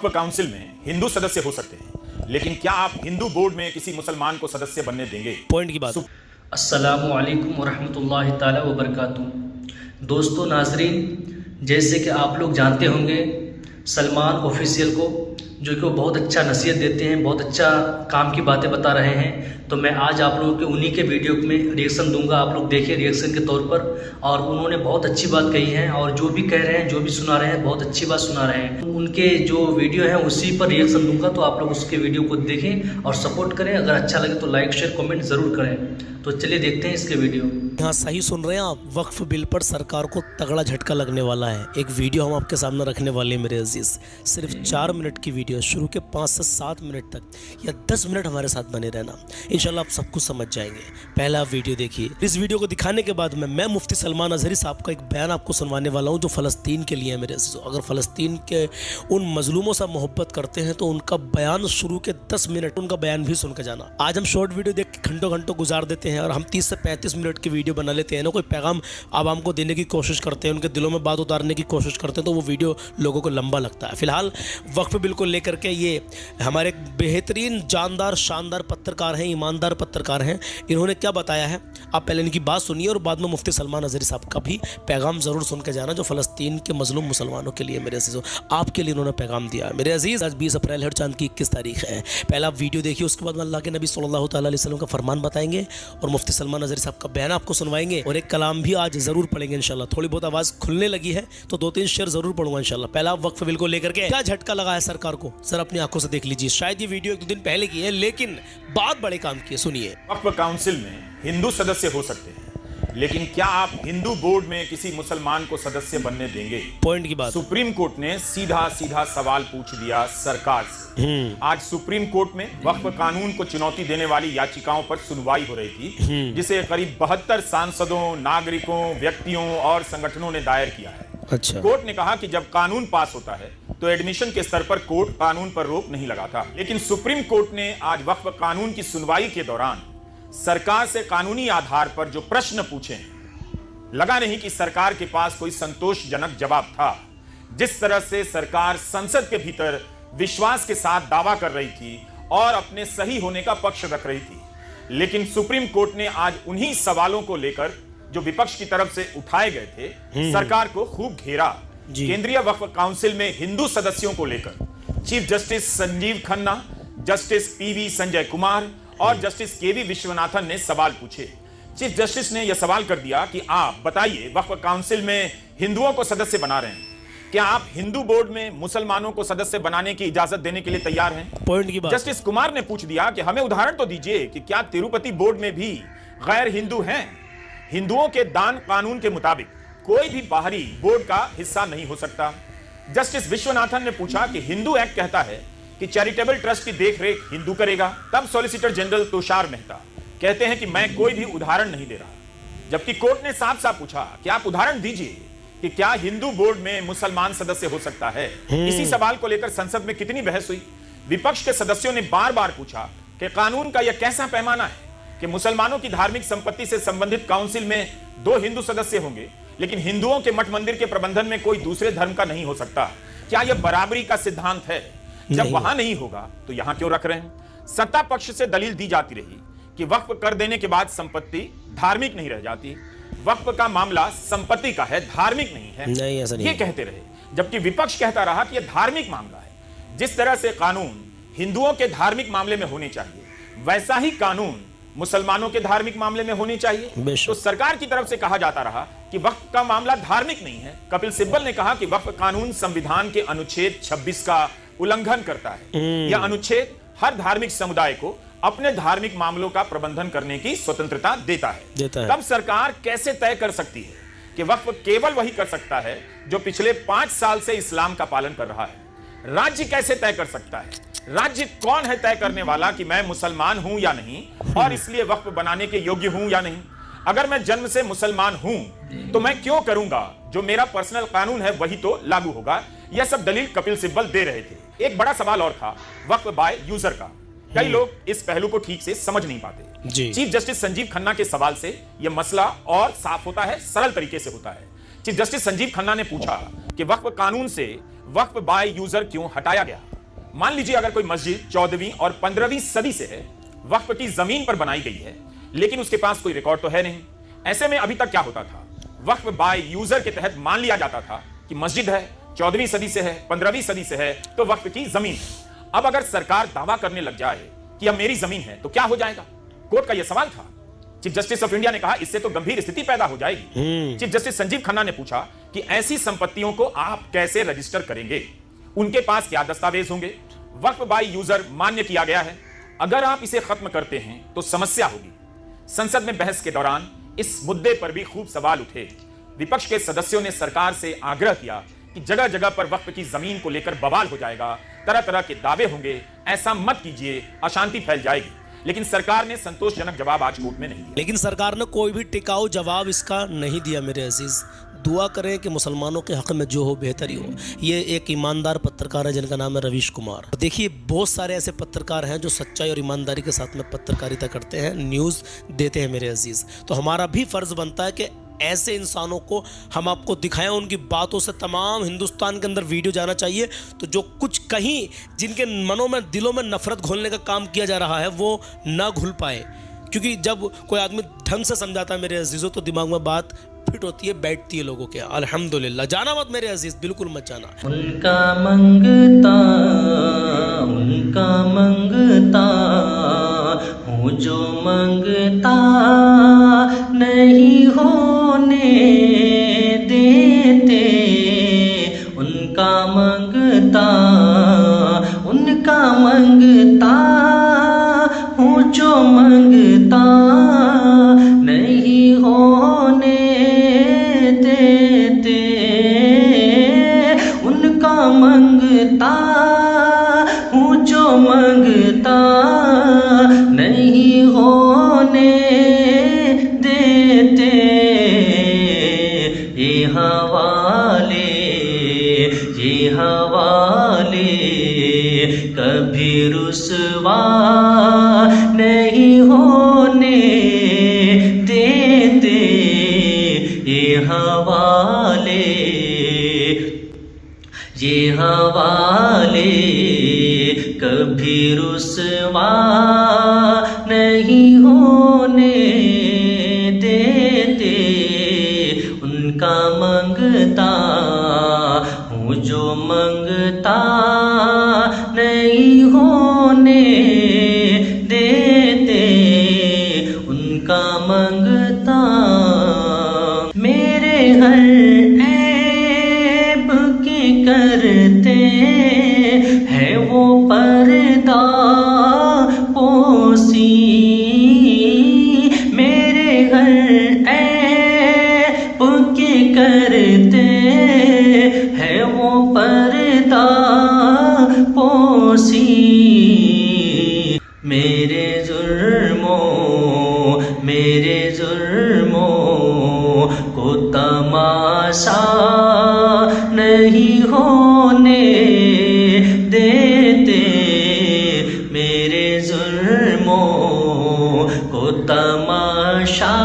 Council में हिंदू सदस्य हो सकते हैं, लेकिन क्या आप हिंदू बोर्ड में किसी मुसलमान को सदस्य बनने देंगे? पॉइंट की बात। अस्सलामु अलैकुम वरहमतुल्लाहि ताला वबरकातुहू। दोस्तों नाजरीन, जैसे कि आप लोग जानते होंगे सलमान ऑफिशियल को, जो कि वो बहुत अच्छा नसीहत देते हैं, बहुत अच्छा काम की बातें बता रहे हैं। तो मैं आज आप लोगों के उन्हीं के वीडियो में रिएक्शन दूंगा, आप लोग देखिए रिएक्शन के तौर पर। और उन्होंने बहुत अच्छी बात कही है और जो भी कह रहे हैं, जो भी सुना रहे हैं, बहुत अच्छी बात सुना रहे हैं। उनके जो वीडियो है उसी पर रिएक्शन दूंगा, तो आप लोग उसके वीडियो को देखें और सपोर्ट करें। अगर अच्छा लगे तो लाइक शेयर कमेंट ज़रूर करें। तो चलिए देखते हैं इसके वीडियो। यहाँ सही सुन रहे हैं आप, वक्फ बिल पर सरकार को तगड़ा झटका लगने वाला है। एक वीडियो हम आपके सामने रखने वाले हैं मेरे अजीज। सिर्फ 4 मिनट की वीडियो, शुरू के 5 से 7 मिनट तक या 10 मिनट हमारे साथ बने रहना, इंशाल्लाह आप सब कुछ समझ जाएंगे। पहला वीडियो देखिए। इस वीडियो को दिखाने के बाद मैं मुफ्ती सलमान अजहरी साहब का एक बयान आपको सुनवाने वाला हूँ जो फ़लस्तीन के लिए है मेरे अजीज। अगर फ़लस्तीन के उन मजलूमों से मोहब्बत करते हैं तो उनका बयान शुरू के 10 मिनट उनका बयान भी सुन कर जाना। आज हम शॉर्ट वीडियो देख के घंटों घंटों गुजार देते हैं और हम 30 से 35 मिनट की वीडियो बना लेते हैं ना, कोई पैगाम आवाम को देने की कोशिश करते हैं, उनके दिलों में बात उतारने की कोशिश करते हैं, तो वो वीडियो लोगों को लंबा लगता है। फिलहाल वक्फ बिल को लेकर के ये हमारे बेहतरीन जानदार शानदार पत्रकार हैं, ईमानदार पत्रकार हैं। इन्होंने क्या बताया है आप पहले इनकी बात सुनिए और बाद में मुफ्ती सलमान अजहरी साहब का भी पैगाम ज़रूर सुन के जाना, जो फ़लस्तीन के मजलूम मुसलमानों के लिए मेरे अजीज़ों आपके लिए इन्होंने पैगाम दिया है। मेरे अजीज़, आज 20 अप्रैल हर चांद की 21 तारीख है। पहला आप वीडियो देखिए, उसके बाद अल्लाह के नबी सल्लल्लाहु अलैहि वसल्लम का फरमान बताएंगे और मुफ्ती सलमान अजहरी साहब का बयान आपको सुनवाएंगे और एक कलाम भी आज ज़रूर पढ़ेंगे इंशाल्लाह। थोड़ी बहुत आवाज़ खुलने लगी है तो 2-3 शेर ज़रूर पढ़ूंगा इंशाल्लाह। पहला आप वक्फ बिल को लेकर के क्या झटका लगा है सरकार को, सर अपनी आंखों से देख लीजिए। शायद ये वीडियो 1-2 दिन पहले की है, लेकिन बात बड़े काम की है, सुनिए। वक्फ काउंसिल में हिंदू सदस्य हो सकते हैं, लेकिन क्या आप हिंदू बोर्ड में किसी मुसलमान को सदस्य बनने देंगे? पॉइंट की बात। सुप्रीम कोर्ट ने सीधा सीधा सवाल पूछ दिया सरकार से। आज सुप्रीम कोर्ट में वक्फ कानून को चुनौती देने वाली याचिकाओं पर सुनवाई हो रही थी, जिसे करीब 72 सांसदों, नागरिकों, व्यक्तियों और संगठनों ने दायर किया है। अच्छा। कोर्ट ने कहा कि जब कानून पास होता है तो एडमिशन के स्तर पर कोर्ट कानून पर रोक नहीं लगाता, लेकिन सुप्रीम कोर्ट ने आज वक्फ कानून की सुनवाई के दौरान सरकार से कानूनी आधार पर जो प्रश्न पूछे, लगा नहीं कि सरकार के पास कोई संतोषजनक जवाब था। जिस तरह से सरकार संसद के भीतर विश्वास के साथ दावा कर रही थी और अपने सही होने का पक्ष रख रही थी, लेकिन सुप्रीम कोर्ट ने आज उन्हीं सवालों को लेकर जो विपक्ष की तरफ से उठाए गए थे सरकार को खूब घेरा। केंद्रीय वक्फ काउंसिल में हिंदू सदस्यों को लेकर chief justice Sanjeev Khanna, justice PV Sanjay Kumar और जस्टिस केवी विश्वनाथन ने सवाल पूछे। चीफ जस्टिस ने यह सवाल कर दिया कि आप बताइए, वक्फ काउंसिल में हिंदुओं को सदस्य बना रहे हैं, क्या आप हिंदू बोर्ड में मुसलमानों को सदस्य बनाने की इजाजत देने के लिए तैयार हैं? पॉइंट की बात। जस्टिस कुमार ने पूछ दिया कि हमें उदाहरण तो दीजिए कि क्या तिरुपति बोर्ड में भी गैर हिंदू हैं? हिंदुओं के दान कानून के मुताबिक कोई भी बाहरी बोर्ड का हिस्सा नहीं हो सकता। जस्टिस विश्वनाथन ने पूछा कि हिंदू एक्ट कहता है कि चैरिटेबल ट्रस्ट की देखरेख हिंदू करेगा। तब सॉलिसिटर जनरल तुषार मेहता कहते हैं कि मैं कोई भी उदाहरण नहीं दे रहा, जबकि कोर्ट ने साफ साफ पूछा कि आप उदाहरण दीजिए कि क्या हिंदू बोर्ड में मुसलमान सदस्य हो सकता है। इसी सवाल को लेकर संसद में कितनी बहस हुई। विपक्ष के सदस्यों ने बार बार पूछा कि कानून का यह कैसा पैमाना है कि मुसलमानों की धार्मिक संपत्ति से संबंधित काउंसिल में 2 हिंदू सदस्य होंगे, लेकिन हिंदुओं के मठ मंदिर के प्रबंधन में कोई दूसरे धर्म का नहीं हो सकता। क्या यह बराबरी का सिद्धांत है? जब वहां नहीं होगा तो यहां क्यों रख रहे हैं? सत्ता पक्ष से दलील दी जाती रही कि वक्फ कर देने के बाद संपत्ति धार्मिक नहीं रह जाती, वक्फ का मामला संपत्ति का है, धार्मिक नहीं है। नहीं, ऐसा नहीं। ये कहते रहे, जबकि विपक्ष कहता रहा कि यह धार्मिक मामला है। जिस तरह से कानून हिंदुओं के धार्मिक मामले में होने चाहिए, वैसा ही कानून मुसलमानों के धार्मिक मामले में होनी चाहिए। तो सरकार की तरफ से कहा जाता रहा कि वक्फ का मामला धार्मिक नहीं है। कपिल सिब्बल ने कहा कि वक्फ कानून संविधान के अनुच्छेद 26 का उल्लंघन करता है। यह अनुच्छेद हर धार्मिक समुदाय को अपने धार्मिक मामलों का प्रबंधन करने की स्वतंत्रता देता है। तब सरकार कैसे तय कर सकती है कि वक्फ केवल वही कर सकता है जो पिछले 5 साल से इस्लाम का पालन कर रहा है? राज्य कैसे तय कर सकता है? राज्य कौन है तय करने वाला कि मैं मुसलमान हूं या नहीं और इसलिए वक्फ बनाने के योग्य हूं या नहीं? अगर मैं जन्म से मुसलमान हूं तो मैं क्यों करूंगा? जो मेरा पर्सनल कानून है वही तो लागू होगा। यह सब दलील कपिल सिब्बल दे रहे थे। एक बड़ा सवाल और था वक्फ बाय यूजर का। कई लोग इस पहलू को ठीक से समझ नहीं पाते। चीफ जस्टिस संजीव खन्ना के सवाल से यह मसला और साफ होता है, सरल तरीके से होता है। चीफ जस्टिस संजीव खन्ना ने पूछा कि वक्फ कानून से वक्फ बाय यूजर क्यों हटाया गया। मान लीजिए अगर कोई मस्जिद 14वीं और 15वीं सदी से है, वक्फ की जमीन पर बनाई गई है, लेकिन उसके पास कोई रिकॉर्ड तो है नहीं। ऐसे में अभी तक क्या होता था, वक्फ बाय यूजर के तहत मान लिया जाता था कि मस्जिद है, 14वीं सदी से है, 15वीं सदी से है, तो वक्फ की जमीन है। अब अगर सरकार दावा करने लग जाए कि अब मेरी जमीन है, तो क्या हो जाएगा? कोर्ट का यह सवाल था। चीफ जस्टिस ऑफ इंडिया ने कहा इससे तो गंभीर स्थिति पैदा हो जाएगी। चीफ जस्टिस संजीव खन्ना ने पूछा कि ऐसी संपत्तियों को आप कैसे रजिस्टर करेंगे, उनके पास क्या दस्तावेज होंगे? वक्फ बाय यूजर मान्य किया गया है, अगर आप इसे खत्म करते हैं तो समस्या होगी। संसद में बहस के दौरान इस मुद्दे पर भी खूब सवाल उठे। विपक्ष के सदस्यों ने सरकार से आग्रह किया कि जगह जगह पर वक्फ की जमीन को लेकर बवाल हो जाएगा, तरह तरह के दावे होंगे, ऐसा मत कीजिए, अशांति फैल जाएगी। लेकिन सरकार ने संतोषजनक जवाब आज कोर्ट में नहीं दिया। लेकिन सरकार ने कोई भी टिकाऊ जवाब इसका नहीं दिया। मेरे अजीज, दुआ करें कि मुसलमानों के हक में जो हो बेहतरी हो। ये एक ईमानदार पत्रकार है जिनका नाम है रवीश कुमार। देखिए, बहुत सारे ऐसे पत्रकार हैं जो सच्चाई और ईमानदारी के साथ में पत्रकारिता करते हैं, न्यूज़ देते हैं मेरे अजीज़। तो हमारा भी फ़र्ज़ बनता है कि ऐसे इंसानों को हम आपको दिखाएं, उनकी बातों से तमाम हिंदुस्तान के अंदर वीडियो जाना चाहिए। तो जो कुछ कहीं जिनके मनों में, दिलों में नफ़रत घोलने का काम किया जा रहा है, वो ना घुल पाए। क्योंकि जब कोई आदमी ढंग से समझाता है मेरे अजीज़ों, तो दिमाग में बात फिट होती है, बैठती है लोगों के। अल्हम्दुलिल्लाह। जाना मत मेरे अजीज़, बिल्कुल मत जाना। उनका मंगता हूँ जो मंगता नहीं होने देते। उनका मंगता हूँ जो मंगता नहीं होने देते। उनका मंगता हूँ जो मंगता नहीं होने देते। ये हवाले कभी रुसवा नहीं होने देते। ये हवाले कभी रुसवा नहीं होने देते। उनका मंगता हूँ जो मंगता नहीं होने देते। उनका मंगता मेरे हर ऐब के करते हैं वो पर्दा पोसी। मेरे हर ऐब के करते हैं वो पर्दा पोसी। मेरे जुर्मों को तमाशा नहीं होने देते। मेरे जुर्मों को तमाशा